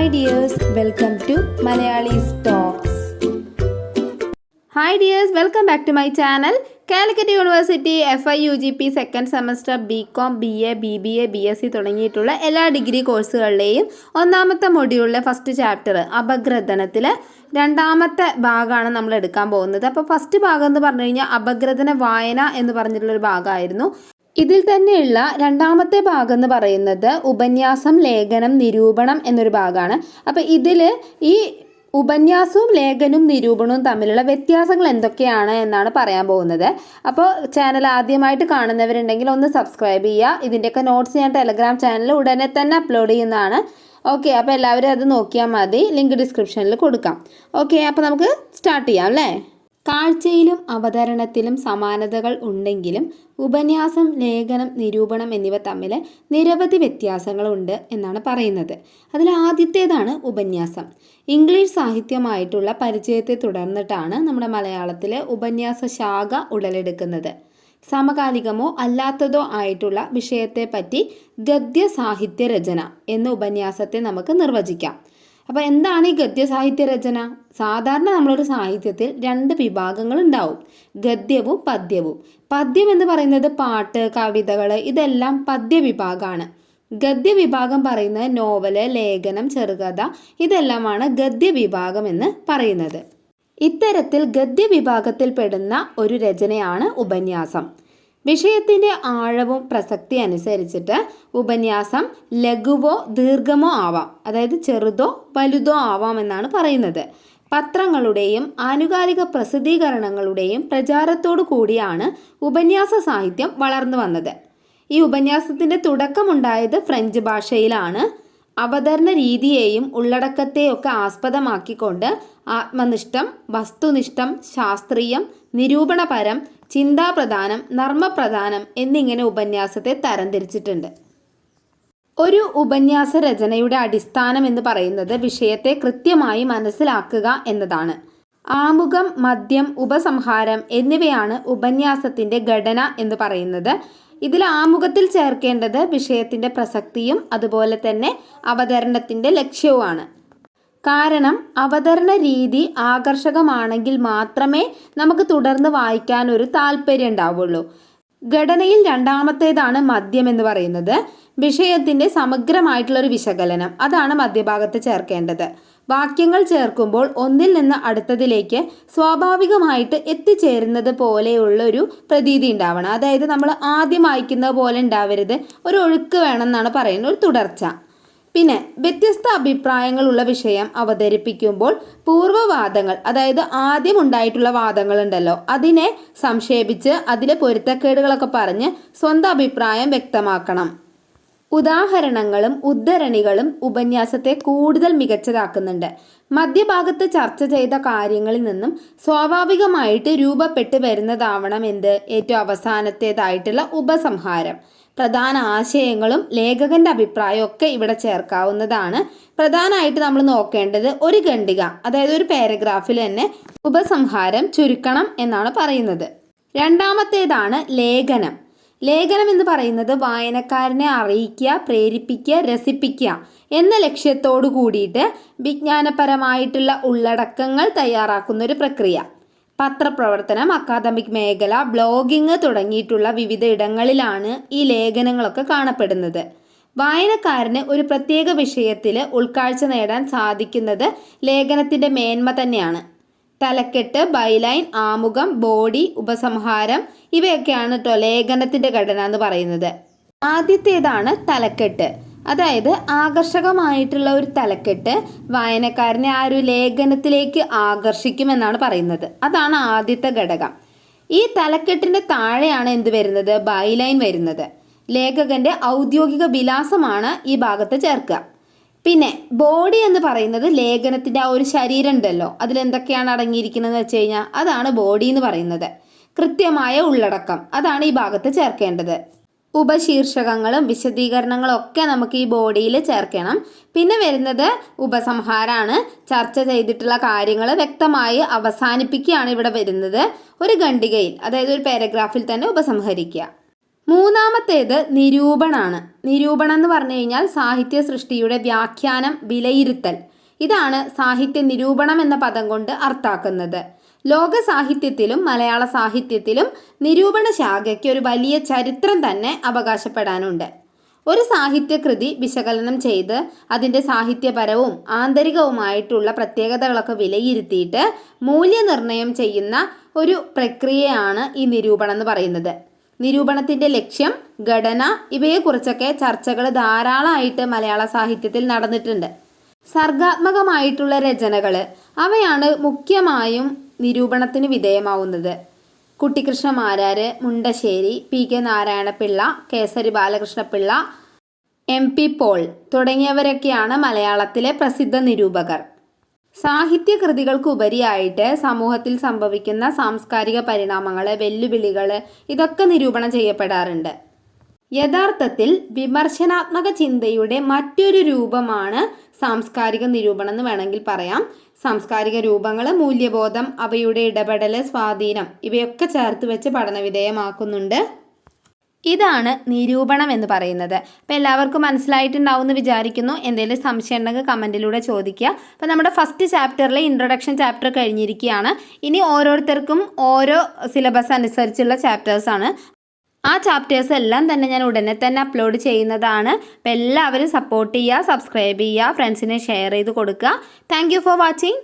Hi dears, welcome to Malayali's Talks. Hi dears, welcome back to my channel. Calicut university FIUGP second semester BCom, BA, BBA, BSc തുടങ്ങിയിട്ടുള്ള എല്ലാ degree കോഴ്സുകളിലെയും ഒന്നാമത്തെ മൊഡ്യൂളിലെ first chapter അപഗ്രഥനത്തിലെ രണ്ടാമത്തെ ഭാഗമാണ് നമ്മൾ എടുക്കാൻ പോകുന്നത്. അപ്പോൾ ഫസ്റ്റ് ഭാഗം എന്ന് പറഞ്ഞു കഴിഞ്ഞാൽ അപഗ്രഥന വായന എന്ന് പറഞ്ഞിട്ടുള്ളൊരു ഭാഗമായിരുന്നു. ഇതിൽ തന്നെയുള്ള രണ്ടാമത്തെ ഭാഗം എന്ന് പറയുന്നത് ഉപന്യാസം, ലേഖനം, നിരൂപണം എന്നൊരു ഭാഗമാണ്. അപ്പോൾ ഇതിൽ ഈ ഉപന്യാസവും ലേഖനവും നിരൂപണവും തമ്മിലുള്ള വ്യത്യാസങ്ങൾ എന്തൊക്കെയാണ് എന്നാണ് പറയാൻ പോകുന്നത്. അപ്പോൾ ചാനൽ ആദ്യമായിട്ട് കാണുന്നവരുണ്ടെങ്കിൽ ഒന്ന് സബ്സ്ക്രൈബ് ചെയ്യുക. ഇതിൻ്റെയൊക്കെ നോട്ട്സ് ഞാൻ ടെലഗ്രാം ചാനലിൽ ഉടനെ തന്നെ അപ്ലോഡ് ചെയ്യുന്നതാണ്. ഓക്കെ, അപ്പോൾ എല്ലാവരും അത് നോക്കിയാൽ മതി. ലിങ്ക് ഡിസ്ക്രിപ്ഷനിൽ കൊടുക്കാം. ഓക്കെ, അപ്പോൾ നമുക്ക് സ്റ്റാർട്ട് ചെയ്യാം അല്ലേ. കാഴ്ചയിലും അവതരണത്തിലും സമാനതകൾ ഉണ്ടെങ്കിലും ഉപന്യാസം, ലേഖനം, നിരൂപണം എന്നിവ തമ്മിൽ നിരവധി വ്യത്യാസങ്ങളുണ്ട് എന്നാണ് പറയുന്നത്. അതിൽ ആദ്യത്തേതാണ് ഉപന്യാസം. ഇംഗ്ലീഷ് സാഹിത്യമായിട്ടുള്ള പരിചയത്തെ തുടർന്നിട്ടാണ് നമ്മുടെ മലയാളത്തിലെ ഉപന്യാസ ശാഖ ഉടലെടുക്കുന്നത്. സമകാലികമോ അല്ലാത്തതോ ആയിട്ടുള്ള വിഷയത്തെപ്പറ്റി ഗദ്യ സാഹിത്യ രചന എന്ന ഉപന്യാസത്തെ നമുക്ക് നിർവചിക്കാം. അപ്പോൾ എന്താണ് ഈ ഗദ്യ സാഹിത്യ രചന? സാധാരണ നമ്മളൊരു സാഹിത്യത്തിൽ രണ്ട് വിഭാഗങ്ങൾ ഉണ്ടാവും, ഗദ്യവും പദ്യവും. പദ്യം എന്ന് പറയുന്നത് പാട്ട്, കവിതകൾ, ഇതെല്ലാം പദ്യവിഭാഗമാണ്. ഗദ്യവിഭാഗം പറയുന്നത് നോവല്, ലേഖനം, ചെറുകഥ, ഇതെല്ലാമാണ് ഗദ്യവിഭാഗം എന്ന് പറയുന്നത്. ഇത്തരത്തിൽ ഗദ്യവിഭാഗത്തിൽ പെടുന്ന ഒരു രചനയാണ് ഉപന്യാസം. വിഷയത്തിൻ്റെ ആഴവും പ്രസക്തി അനുസരിച്ചിട്ട് ഉപന്യാസം ലഘുവോ ദീർഘമോ ആവാം, അതായത് ചെറുതോ വലുതോ ആവാം എന്നാണ് പറയുന്നത്. പത്രങ്ങളുടെയും ആനുകാലിക പ്രസിദ്ധീകരണങ്ങളുടെയും പ്രചാരത്തോടു കൂടിയാണ് ഉപന്യാസ സാഹിത്യം വളർന്നു വന്നത്. ഈ ഉപന്യാസത്തിൻ്റെ തുടക്കമുണ്ടായത് ഫ്രഞ്ച് ഭാഷയിലാണ്. അവതരണ രീതിയെയും ഉള്ളടക്കത്തെയൊക്കെ ആസ്പദമാക്കിക്കൊണ്ട് ആത്മനിഷ്ഠം, വസ്തുനിഷ്ഠം, ശാസ്ത്രീയം, നിരൂപണപരം, ചിന്താപ്രധാനം, നർമ്മപ്രധാനം എന്നിങ്ങനെ ഉപന്യാസത്തെ തരംതിരിച്ചിട്ടുണ്ട്. ഒരു ഉപന്യാസ രചനയുടെ അടിസ്ഥാനം എന്ന് പറയുന്നത് വിഷയത്തെ കൃത്യമായി മനസ്സിലാക്കുക എന്നതാണ്. ആമുഖം, മദ്യം, ഉപസംഹാരം എന്നിവയാണ് ഉപന്യാസത്തിൻ്റെ ഘടന എന്ന് പറയുന്നത്. ഇതിൽ ആമുഖത്തിൽ ചേർക്കേണ്ടത് വിഷയത്തിൻ്റെ പ്രസക്തിയും അതുപോലെ തന്നെ അവതരണത്തിൻ്റെ ലക്ഷ്യവുമാണ്. കാരണം അവതരണ രീതി ആകർഷകമാണെങ്കിൽ മാത്രമേ നമുക്ക് തുടർന്ന് വായിക്കാൻ ഒരു താല്പര്യം ഉണ്ടാവുള്ളൂ. ഘടനയിൽ രണ്ടാമത്തേതാണ് മദ്യം എന്ന് പറയുന്നത്. വിഷയത്തിൻ്റെ സമഗ്രമായിട്ടുള്ളൊരു വിശകലനം, അതാണ് മധ്യഭാഗത്ത് ചേർക്കേണ്ടത്. വാക്യങ്ങൾ ചേർക്കുമ്പോൾ ഒന്നിൽ നിന്ന് അടുത്തതിലേക്ക് സ്വാഭാവികമായിട്ട് എത്തിച്ചേരുന്നത് പോലെയുള്ളൊരു പ്രതീതി ഉണ്ടാവണം. അതായത് നമ്മൾ ആദ്യം വായിക്കുന്നത് പോലെ ഉണ്ടാവരുത്, ഒരു ഒഴുക്ക് വേണം എന്നാണ് പറയുന്നത്, ഒരു തുടർച്ച. പിന്നെ വ്യത്യസ്ത അഭിപ്രായങ്ങളുള്ള വിഷയം അവതരിപ്പിക്കുമ്പോൾ പൂർവ്വവാദങ്ങൾ, അതായത് ആദ്യം ഉണ്ടായിട്ടുള്ള വാദങ്ങളുണ്ടല്ലോ, അതിനെ സംക്ഷേപിച്ച് അതിലെ പൊരുത്തക്കേടുകളൊക്കെ പറഞ്ഞ് സ്വന്തം അഭിപ്രായം വ്യക്തമാക്കണം. ഉദാഹരണങ്ങളും ഉദ്ധരണികളും ഉപന്യാസത്തെ കൂടുതൽ മികച്ചതാക്കുന്നുണ്ട്. മധ്യഭാഗത്ത് ചർച്ച ചെയ്ത കാര്യങ്ങളിൽ നിന്നും സ്വാഭാവികമായിട്ട് രൂപപ്പെട്ട് വരുന്നതാവണം ഏറ്റവും അവസാനത്തേതായിട്ടുള്ള ഉപസംഹാരം. പ്രധാന ആശയങ്ങളും ലേഖകന്റെ അഭിപ്രായവും ഒക്കെ ഇവിടെ ചേർക്കാവുന്നതാണ്. പ്രധാനമായിട്ട് നമ്മൾ നോക്കേണ്ടത് ഒരു ഖണ്ഡിക, അതായത് ഒരു പാരഗ്രാഫിൽ തന്നെ ഉപസംഹാരം ചുരുക്കണം എന്നാണ് പറയുന്നത്. രണ്ടാമത്തേതാണ് ലേഖനം. ലേഖനം എന്ന് പറയുന്നത് വായനക്കാരനെ അറിയിക്കുക, പ്രേരിപ്പിക്കുക, രസിപ്പിക്കുക എന്ന ലക്ഷ്യത്തോടു കൂടിയിട്ട് വിജ്ഞാനപരമായിട്ടുള്ള ഉള്ളടക്കങ്ങൾ തയ്യാറാക്കുന്ന ഒരു പ്രക്രിയ. പത്രപ്രവർത്തനം, അക്കാദമിക് മേഖല, ബ്ലോഗിങ് തുടങ്ങിയിട്ടുള്ള വിവിധ ഇടങ്ങളിലാണ് ഈ ലേഖനങ്ങളൊക്കെ കാണപ്പെടുന്നത്. വായനക്കാരന് ഒരു പ്രത്യേക വിഷയത്തിൽ ഉൾക്കാഴ്ച നേടാൻ സാധിക്കുന്നത് ലേഖനത്തിൻ്റെ മേന്മ തന്നെയാണ്. തലക്കെട്ട്, ബൈലൈൻ, ആമുഖം, ബോഡി, ഉപസംഹാരം ഇവയൊക്കെയാണ് കേട്ടോ ലേഖനത്തിൻ്റെ ഘടന എന്ന് പറയുന്നത്. ആദ്യത്തേതാണ് തലക്കെട്ട്. അതായത് ആകർഷകമായിട്ടുള്ള ഒരു തലക്കെട്ട് വായനക്കാരനെ ആ ഒരു ലേഖനത്തിലേക്ക് ആകർഷിക്കുമെന്നാണ് പറയുന്നത്. അതാണ് ആദ്യത്തെ ഘടകം. ഈ തലക്കെട്ടിൻ്റെ താഴെയാണ് എന്ത് വരുന്നത്? ബൈലൈൻ വരുന്നത്. ലേഖകന്റെ ഔദ്യോഗിക വിലാസമാണ് ഈ ഭാഗത്ത് ചേർക്കുക. പിന്നെ ബോഡി എന്ന് പറയുന്നത് ലേഖനത്തിൻ്റെ ആ ഒരു ശരീരം ഉണ്ടല്ലോ, അതിലെന്തൊക്കെയാണ് അടങ്ങിയിരിക്കുന്നതെന്ന് വെച്ച് കഴിഞ്ഞാൽ അതാണ് ബോഡി എന്ന് പറയുന്നത്. കൃത്യമായ ഉള്ളടക്കം, അതാണ് ഈ ഭാഗത്ത് ചേർക്കേണ്ടത്. ഉപശീർഷകങ്ങളും വിശദീകരണങ്ങളും ഒക്കെ നമുക്ക് ഈ ബോഡിയിൽ ചേർക്കണം. പിന്നെ വരുന്നത് ഉപസംഹാരമാണ്. ചർച്ച ചെയ്തിട്ടുള്ള കാര്യങ്ങൾ വ്യക്തമായി അവസാനിപ്പിക്കുകയാണ് ഇവിടെ വരുന്നത്. ഒരു ഖണ്ഡികയിൽ, അതായത് ഒരു പാരഗ്രാഫിൽ തന്നെ ഉപസംഹരിക്കുക. മൂന്നാമത്തേത് നിരൂപണമാണ്. നിരൂപണം എന്ന് പറഞ്ഞു കഴിഞ്ഞാൽ സാഹിത്യ സൃഷ്ടിയുടെ വ്യാഖ്യാനം, വിലയിരുത്തൽ. ഇതാണ് സാഹിത്യ നിരൂപണം എന്ന പദം കൊണ്ട് അർത്ഥാക്കുന്നത്. ലോക സാഹിത്യത്തിലും മലയാള സാഹിത്യത്തിലും നിരൂപണ ശാഖയ്ക്ക് ഒരു വലിയ ചരിത്രം തന്നെ അവകാശപ്പെടാനുണ്ട്. ഒരു സാഹിത്യകൃതി വിശകലനം ചെയ്ത് അതിൻ്റെ സാഹിത്യപരവും ആന്തരികവുമായിട്ടുള്ള പ്രത്യേകതകളൊക്കെ വിലയിരുത്തിയിട്ട് മൂല്യനിർണ്ണയം ചെയ്യുന്ന ഒരു പ്രക്രിയയാണ് ഈ നിരൂപണം എന്ന് പറയുന്നത്. നിരൂപണത്തിൻ്റെ ലക്ഷ്യം, ഘടന ഇവയെക്കുറിച്ചൊക്കെ ചർച്ചകൾ ധാരാളമായിട്ട് മലയാള സാഹിത്യത്തിൽ നടന്നിട്ടുണ്ട്. സർഗാത്മകമായിട്ടുള്ള രചനകൾ അവയാണ് മുഖ്യമായും നിരൂപണത്തിന് വിധേയമാവുന്നത്. Kuttikrishnamarar, Mundassery, P K. Narayanapillai, Kesari Balakrishnapillai, M P. Paul തുടങ്ങിയവരൊക്കെയാണ് മലയാളത്തിലെ പ്രസിദ്ധ നിരൂപകർ. സാഹിത്യകൃതികൾക്ക് ഉപരിയായിട്ട് സമൂഹത്തിൽ സംഭവിക്കുന്ന സാംസ്കാരിക പരിണാമങ്ങൾ, വെല്ലുവിളികൾ ഇതൊക്കെ നിരൂപണം ചെയ്യപ്പെടാറുണ്ട്. യഥാർത്ഥത്തിൽ വിമർശനാത്മക ചിന്തയുടെ മറ്റൊരു രൂപമാണ് സാംസ്കാരിക നിരൂപണം എന്ന് വേണമെങ്കിൽ പറയാം. സാംസ്കാരിക രൂപങ്ങൾ, മൂല്യബോധം, അവയുടെ ഇടപെടൽ, സ്വാധീനം ഇവയൊക്കെ ചേർത്ത് വെച്ച് പഠനവിധേയമാക്കുന്നുണ്ട്. ഇതാണ് നിരൂപണം എന്ന് പറയുന്നത്. അപ്പോൾ എല്ലാവർക്കും മനസ്സിലായിട്ടുണ്ടാവും എന്ന് വിചാരിക്കുന്നു. എന്തെങ്കിലും സംശയം ഉണ്ടെങ്കിൽ കമൻറ്റിലൂടെ ചോദിക്കുക. അപ്പോൾ നമ്മുടെ ഫസ്റ്റ് ചാപ്റ്ററിലെ ഇൻട്രൊഡക്ഷൻ ചാപ്റ്റർ കഴിഞ്ഞിരിക്കുകയാണ്. ഇനി ഓരോരുത്തർക്കും ഓരോ സിലബസ് അനുസരിച്ചുള്ള ചാപ്റ്റേഴ്സാണ്. ആ ചാപ്റ്റേഴ്സ് എല്ലാം തന്നെ ഞാൻ ഉടനെ തന്നെ അപ്ലോഡ് ചെയ്യുന്നതാണ്. അപ്പോൾ എല്ലാവരും സപ്പോർട്ട് ചെയ്യുക, സബ്സ്ക്രൈബ് ചെയ്യുക, ഫ്രണ്ട്സിനെ ഷെയർ ചെയ്ത് കൊടുക്കുക. Thank you for watching.